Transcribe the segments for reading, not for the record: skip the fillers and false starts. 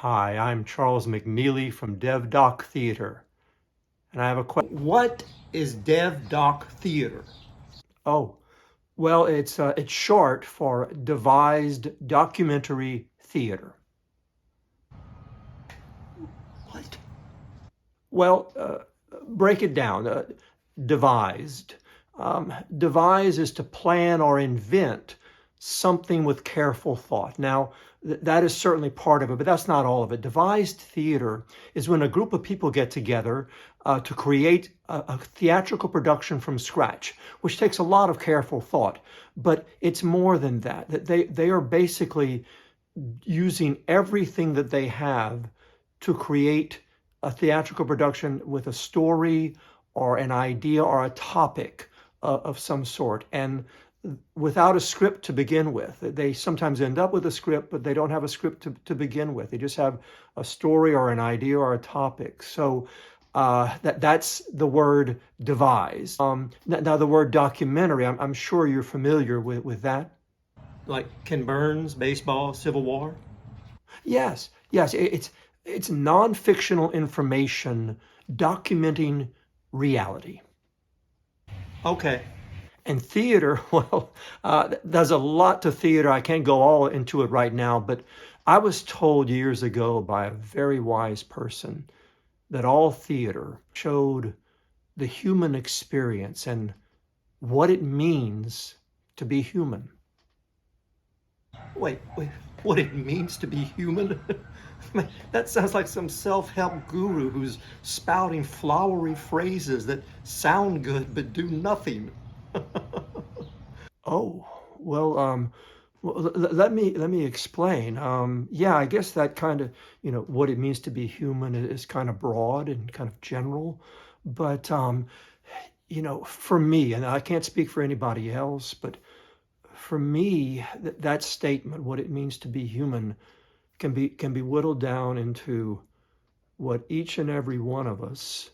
Hi, I'm Charles McNeely from DevDoc Theater, and I have a question. What is DevDoc Theater? Oh, well, it's short for Devised Documentary Theater. What? Well, break it down. Devised. Devise is to plan or invent something with careful thought. Now, that is certainly part of it, but that's not all of it. Devised theater is when a group of people get together to create a theatrical production from scratch, which takes a lot of careful thought. But it's more than that. That they are basically using everything that they have to create a theatrical production with a story or an idea or a topic of some sort, and without a script to begin with. They sometimes end up with a script, but they don't have a script to begin with. They just have a story or an idea or a topic. So that's the word devise. Now the word documentary, I'm sure you're familiar with that. Like Ken Burns, baseball, Civil War? Yes, it's non-fictional information documenting reality. Okay. And theater, well, there's a lot to theater. I can't go all into it right now, but I was told years ago by a very wise person that all theater showed the human experience and what it means to be human. Wait, what it means to be human? That sounds like some self-help guru who's spouting flowery phrases that sound good but do nothing. Oh, well, let me explain. Yeah, I guess that kind of, what it means to be human is kind of broad and kind of general. But for me, and I can't speak for anybody else, but for me, that statement, what it means to be human, can be whittled down into what each and every one of us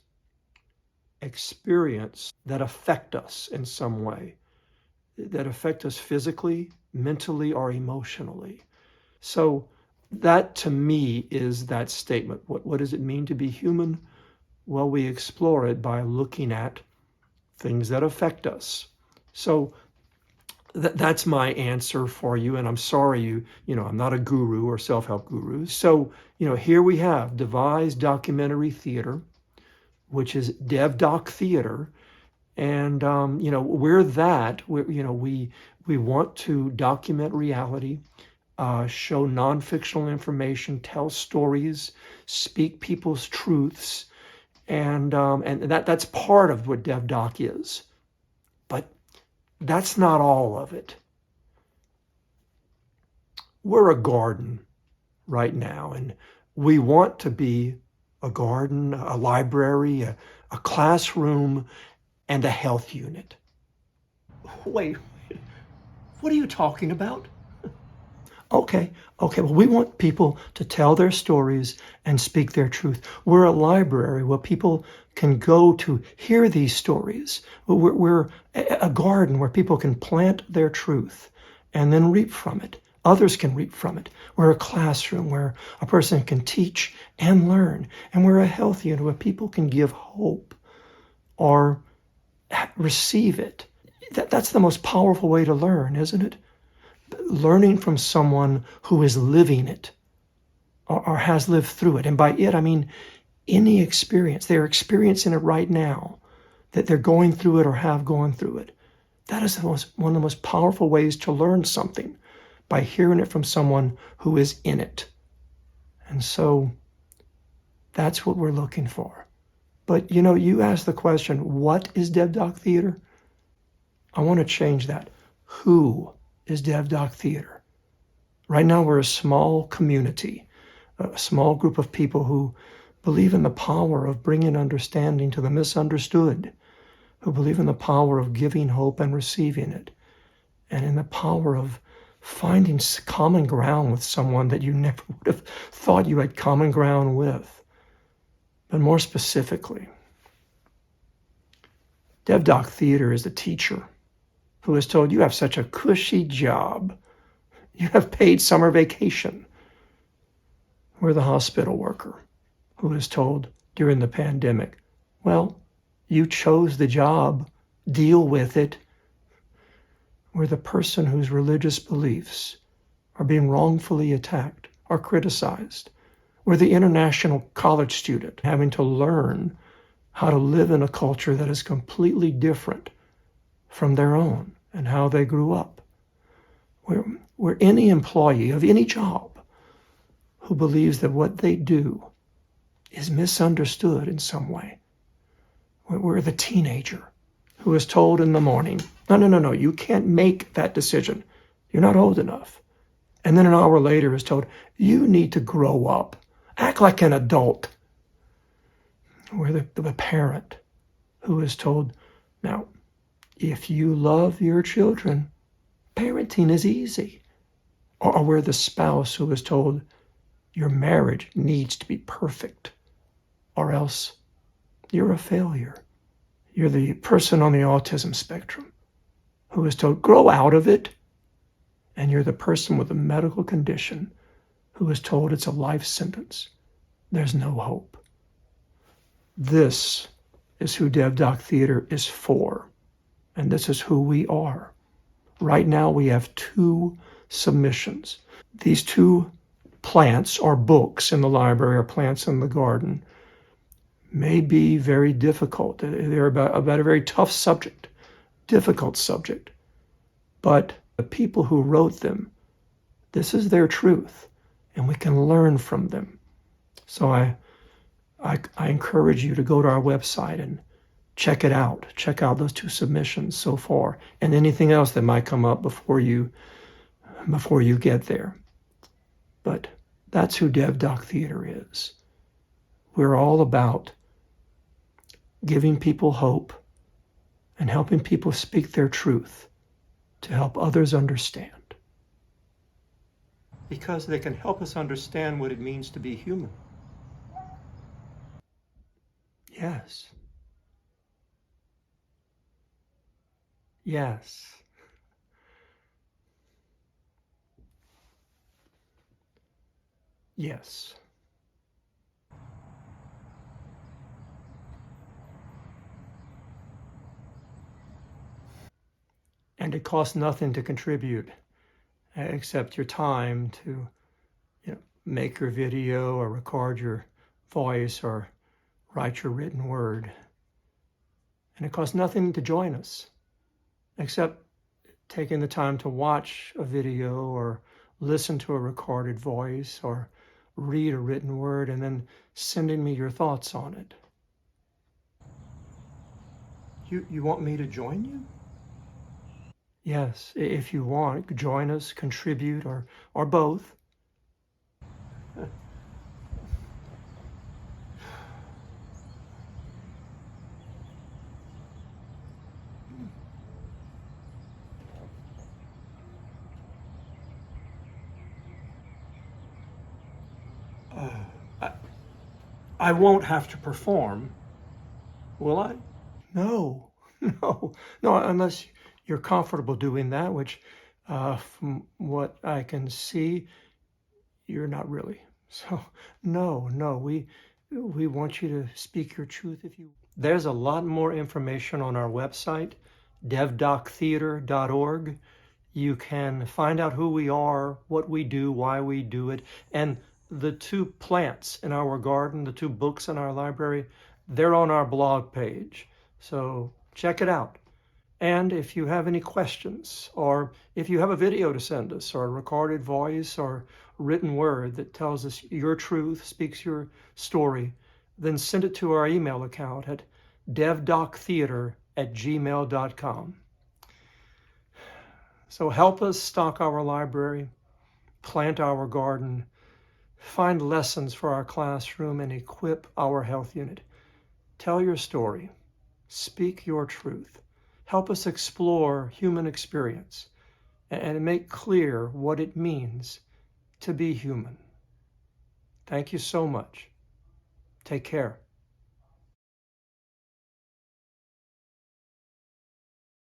experience that affect us in some way, that affect us physically, mentally, or emotionally. So that to me is that statement. What does it mean to be human? Well, we explore it by looking at things that affect us. So that's my answer for you. And I'm sorry I'm not a guru or self-help guru. So, here we have devised documentary theater, which is DevDoc Theater. And, we want to document reality, show non-fictional information, tell stories, speak people's truths. And that's part of what DevDoc is. But that's not all of it. We're a garden right now, and we want to be a garden, a library, a classroom, and a health unit. Wait, what are you talking about? Okay, well, we want people to tell their stories and speak their truth. We're a library where people can go to hear these stories. We're a garden where people can plant their truth and then reap from it. Others can reap from it. We're a classroom where a person can teach and learn. And we're a health unit where people can give hope or receive it. That's the most powerful way to learn, isn't it? Learning from someone who is living it or has lived through it. And by it, I mean any experience. They're experiencing it right now, that they're going through it or have gone through it. That is one of the most powerful ways to learn something, by hearing it from someone who is in it. And so that's what we're looking for. But you asked the question, what is DevDoc Theater? I want to change that. Who is DevDoc Theater? Right now we're a small community, a small group of people who believe in the power of bringing understanding to the misunderstood, who believe in the power of giving hope and receiving it, and in the power of finding common ground with someone that you never would have thought you had common ground with. But more specifically, DevDoc Theater is the teacher who is told, you have such a cushy job. You have paid summer vacation. We're the hospital worker who is told during the pandemic, well, you chose the job, deal with it. We're the person whose religious beliefs are being wrongfully attacked or criticized. We're the international college student having to learn how to live in a culture that is completely different from their own and how they grew up. We're any employee of any job who believes that what they do is misunderstood in some way. We're the teenager who is told in the morning, no, you can't make that decision. You're not old enough. And then an hour later is told, you need to grow up. Act like an adult. We're the parent who is told, now, if you love your children, parenting is easy. Or we're the spouse who is told, your marriage needs to be perfect, or else you're a failure. You're the person on the autism spectrum who is told, grow out of it. And you're the person with a medical condition who is told it's a life sentence. There's no hope. This is who DevDoc Theater is for, and this is who we are. Right now we have 2 submissions. These 2 plants or books in the library or plants in the garden may be very difficult. They're about a very tough subject, difficult subject. But the people who wrote them, this is their truth, and we can learn from them. So I encourage you to go to our website and check it out. Check out those 2 submissions so far, and anything else that might come up before you get there. But that's who DevDoc Theater is. We're all about giving people hope and helping people speak their truth to help others understand. Because they can help us understand what it means to be human. Yes. Yes. Yes. And it costs nothing to contribute except your time to make your video or record your voice or write your written word. And it costs nothing to join us except taking the time to watch a video or listen to a recorded voice or read a written word and then sending me your thoughts on it. You want me to join you? Yes, if you want, join us, contribute, or both. I won't have to perform, will I? No, no, unless you're comfortable doing that, which from what I can see, you're not really. So no, we want you to speak your truth if you. There's a lot more information on our website, devdoctheater.org. You can find out who we are, what we do, why we do it, and the 2 plants in our garden, the 2 books in our library, they're on our blog page. So check it out. And if you have any questions, or if you have a video to send us, or a recorded voice, or written word that tells us your truth, speaks your story, then send it to our email account at devdoctheater@gmail.com. So help us stock our library, plant our garden, find lessons for our classroom, and equip our health unit. Tell your story. Speak your truth. Help us explore human experience and make clear what it means to be human. Thank you so much. Take care.